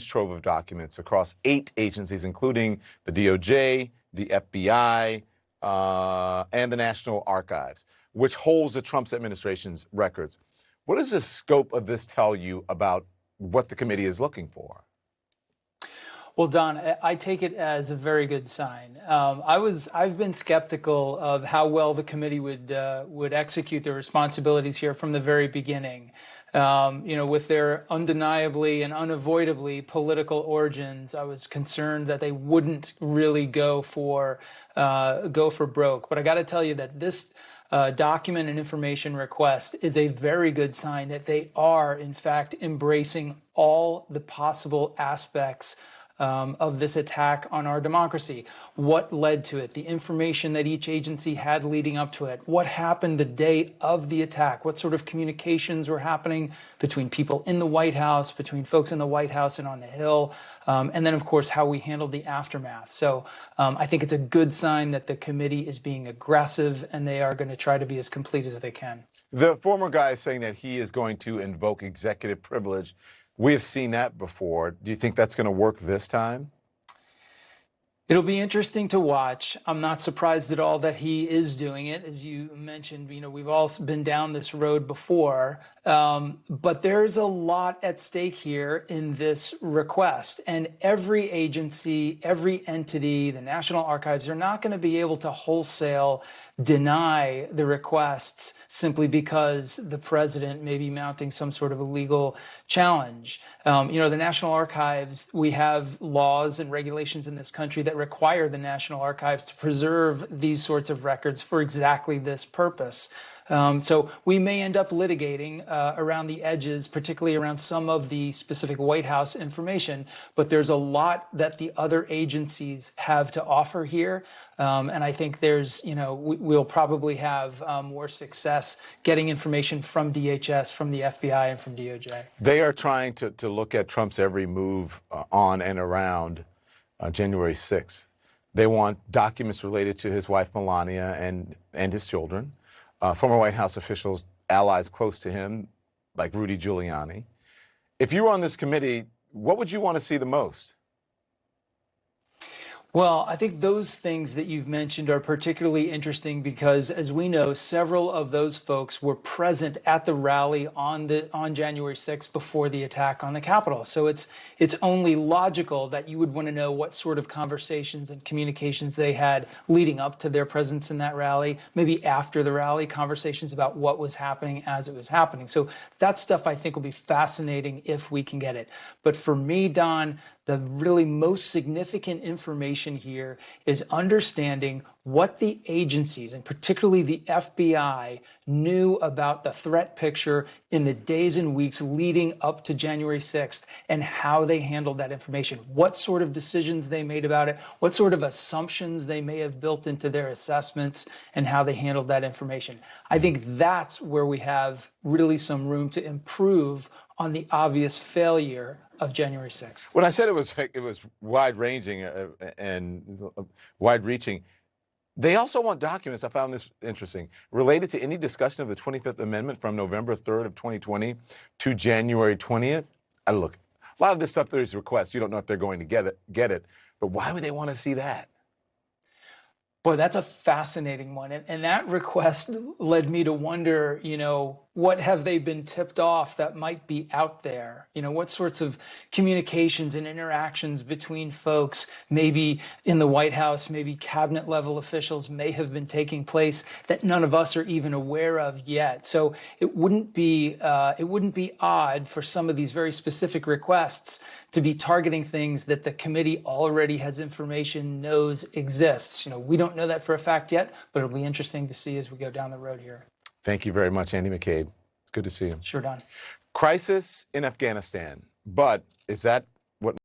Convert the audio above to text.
trove of documents across 8 agencies, including the DOJ, the FBI, and the National Archives, which holds the Trump administration's records. What does the scope of this tell you about what the committee is looking for? Well, Don, I take it as a very good sign. I've been skeptical of how well the committee would execute their responsibilities here from the very beginning. With their undeniably and unavoidably political origins, I was concerned that they wouldn't really go for broke. But I got to tell you that this document and information request is a very good sign that they are, in fact, embracing all the possible aspects of this attack on our democracy. What led to it, the information that each agency had leading up to it, what happened the day of the attack, what sort of communications were happening between people in the White House, between folks in the White House and on the Hill, and then, of course, how we handled the aftermath. So I think it's a good sign that the committee is being aggressive and they are going to try to be as complete as they can. The former guy is saying that he is going to invoke executive privilege. We have seen that before. Do you think that's going to work this time? It'll be interesting to watch. I'm not surprised at all that he is doing it. As you mentioned, we've all been down this road before. But there's a lot at stake here in this request. And every agency, every entity, the National Archives, are not going to be able to wholesale deny the requests simply because the president may be mounting some sort of a legal challenge. The National Archives, we have laws and regulations in this country that require the National Archives to preserve these sorts of records for exactly this purpose. So we may end up litigating around the edges, particularly around some of the specific White House information, but there's a lot that the other agencies have to offer here. And I think we'll probably have more success getting information from DHS, from the FBI, and from DOJ. They are trying to look at Trump's every move on and around January 6th. They want documents related to his wife, Melania, and his children. Former White House officials, allies close to him, like Rudy Giuliani. If you were on this committee, what would you want to see the most? Well, I think those things that you've mentioned are particularly interesting because, as we know, several of those folks were present at the rally on January 6th before the attack on the Capitol. So it's only logical that you would want to know what sort of conversations and communications they had leading up to their presence in that rally, maybe after the rally, conversations about what was happening as it was happening. So that stuff I think will be fascinating if we can get it. But for me, Don, the really most significant information here is understanding what the agencies, and particularly the FBI, knew about the threat picture in the days and weeks leading up to January 6th and how they handled that information, what sort of decisions they made about it, what sort of assumptions they may have built into their assessments, and how they handled that information. I think that's where we have really some room to improve on the obvious failure of January 6th. When I said it was wide-ranging and wide-reaching, they also want documents, I found this interesting, related to any discussion of the 25th Amendment from November 3rd of 2020 to January 20th. Look, a lot of this stuff, there's requests. You don't know if they're going to get it, but why would they want to see that? Boy, that's a fascinating one. And that request led me to wonder, what have they been tipped off that might be out there? What sorts of communications and interactions between folks, maybe in the White House, maybe cabinet level officials, may have been taking place that none of us are even aware of yet. So it wouldn't be odd for some of these very specific requests to be targeting things that the committee already has information knows exists. We don't know that for a fact yet, but it'll be interesting to see as we go down the road here. Thank you very much, Andy McCabe. It's good to see you. Sure, Don. Crisis in Afghanistan. But is that